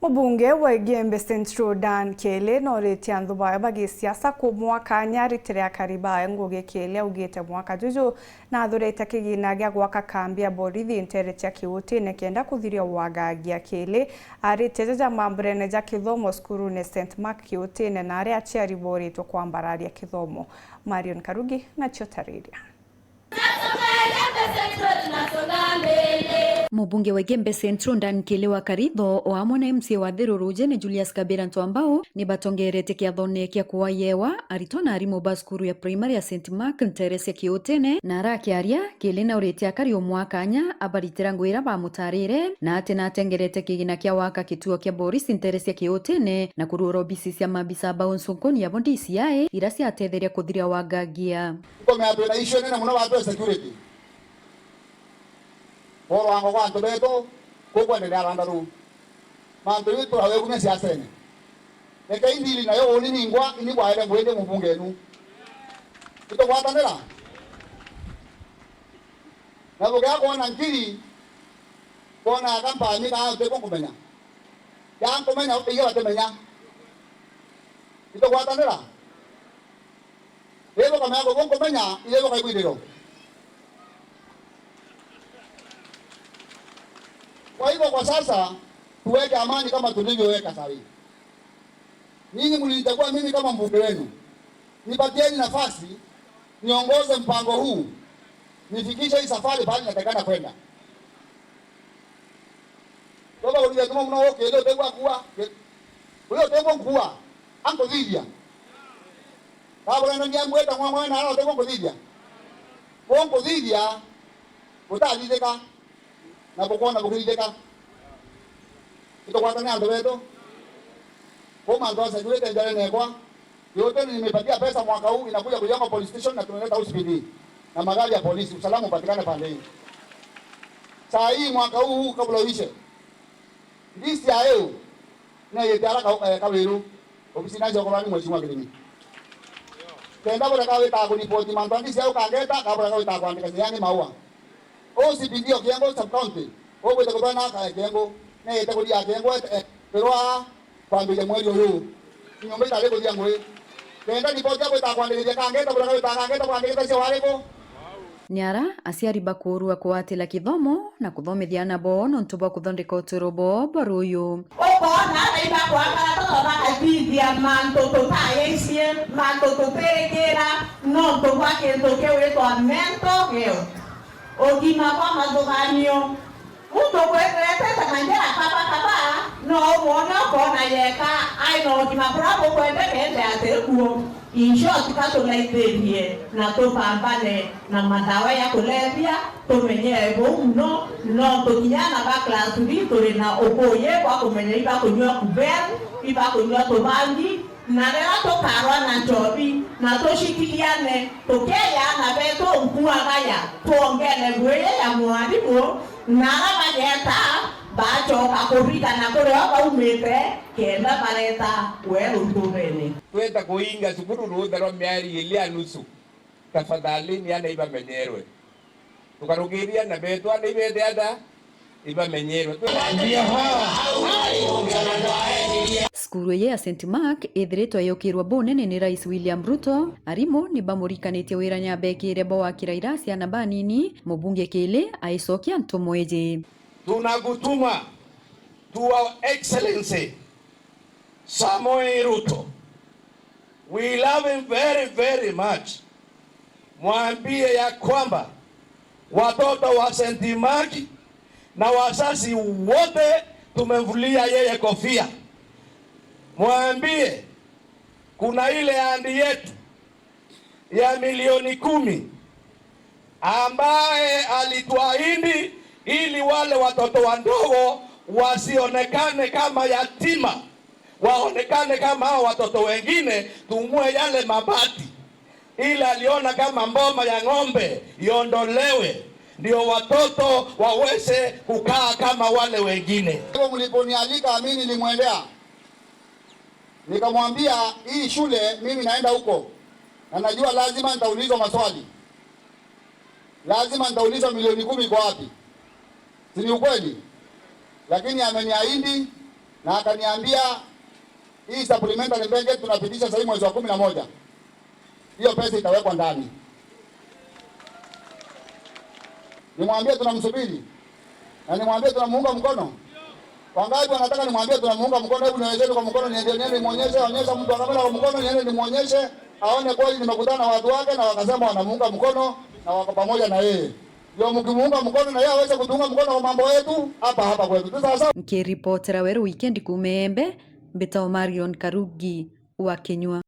Mũbunge wa Igembe Central Dan Kele noretia nthubayo bagisiasa kumwaka nyaritire akariba ngugi Kele augite mwaka juju na athurite kigina gya gwaka kambi ya borithi nteretia kiutine kenda kuthiria wagagia Kele arite jaja mambrene ja kithomo skuru ne St Mark kiutine na aria aciari boritwo kwambararia kithomo. Marion Karugi na Chotariria. Mũbunge wa Igembe Central Dan Kele wa Karitho o amwe na MC wa Thirũrũnje ni Julius Kabira Ntwambao ni batongerete kiathone kia kuwayewa aritwo na arimũ ba skuru ya primary ya St Mark nteresia kiutene na arakiaria Kele na urete akari o mwakanya abaritira ngwira bamutarire na ate na atengerete kigina kia waka kituo kia Boris nteresia kiutene na kurura obisi cia mabisa bao nsunkoni ya DCI ira ciatetheria kuthiria wagagia na issue nene muno wa security Poro wango kwa beto kwa ndelea randaru manto yitu hawe kunya siasa ene eka indili na yo oni ningwa ini kwa ele mwende mbunge enu ito kwa tandela na boga kwa na nkiri kwa na kampani ka te kumenya ya kumenya upiga watemenya ito kwa tandela leo kama yako kumenya ile kwa kwidiro. Kwa hivyo kwa sasa tuweke amani kama tulivyoweka sasa hivi. Ninyi mlinichagua mimi kama mbunge wenu. Nipatieni nafasi niongoze mpango huu. Nifikishe hii safari pale natakana kwenda. Baba uliza kama mnao Kele tegwa kuwa. Wewe tegwa kuwa. Anko Vidia. Baba ndio nyangu eta mwa na tegwa Vidia. Bongo Vidia utalizeka na bokona bokileka ito kwa tani ando beto koma ndo sasa yule tendele nekwa yote nimepatia pesa mwaka huu inakuja kujenga police station na tunaleta hospitali na magari ya polisi usalama upatikane pande hii saa hii mwaka huu kabla uishe list ya leo na yetara kaweru ofisi nazo kwa nini mheshimiwa Kilimi tenda bora kawe ta kunipoti mandandi sio kangeta kabla kawe ta kuandika yani maua OCPD okiengo sub county obo te ko na ka kengo ne te ko dia kengo pero kwambile mweli huyu nyombe tale ko dia ngwe tenda ripoti hapo itakwandika kangeta bora kawe ta kangeta kwandika sio waleko niara aciari bakurua kuatila kithomo na kuthomithia na bo no ntuba kuthondeka uturobo baruyu okona iba kwa kala to ba kaithia manto to tayesie manto to pekera no to ba ke to ke we to mento keo ogima kwa madoganio mtu kwete takanjera kaba no wona kona yeka ai no ogima bravo kwende kende atekuo in short kato laiterie na to pambane na madawa ya kulevya to menyewe no to kijana ba class vitore na okoye kwa kumenye iba kunywa kuberu iba kunywa to bangi na leo to karwa na njobi na to shikiliane to keya na beto mkuu agaya tuongele gweye ya mwalimu na bageta bacho kakubika na kore hapa umete kenda paleta wewe utubeni twenda kuinga sukuru ruthero miari ilia nusu tafadhali ni ana iba menyerwe tukarugiria na beto ana ibete ada iba menyerwe skuru ya St Mark ithretwa yokirwa bonene ni Rais William Ruto arimo ni bamurikanitie wira nyambekire bo wakira iracia na banini mubunge Kele aicokia ntumweje tunagutuma to our excellency Samoei Ruto. We love him very very much. Mwambie ya kwamba watoto wa St Mark na wazazi wote tumemvulia yeye kofia. Mwambie kuna ile ahadi yetu ya milioni 10 ambaye alituahidi ili wale watoto wadogo wasionekane kama yatima, waonekane kama hao watoto wengine, tumue yale mabati ili aliona kama mboma ya ng'ombe iondolewe ndio watoto waweze kukaa kama wale wengine. Mliponialika mimi nilimwendea nikamwambia hii shule mimi naenda huko na najua lazima nitaulizwa maswali, lazima nitaulizwa milioni 10 iko wapi, si ni ukweli? Lakini ameniahidi na akaniambia hii supplementary budget tunapitisha sasa mwezi wa 11. Hiyo pesa itawekwa ndani. Nimwambie tunamsubiri. Na nimwambie tunamuunga mkono. Wangapi wanataka nimwambie tunamuunga mkono? Hebu niwezeni kwa mkono niende nimuonyeshe, onyesha mtu anamela kwa mkono niende nimuonyeshe, aone kweli nimekutana na watu wake na wakasema wanamuunga mkono na wako pamoja na yeye. Ndio mkimuunga mkono na yeye aweze kutunga mkono kwa mambo yetu hapa kwetu. Sasa Nikiripotera Weru Weekend kumembe Mbitao Marion Karugi wa Kenywa.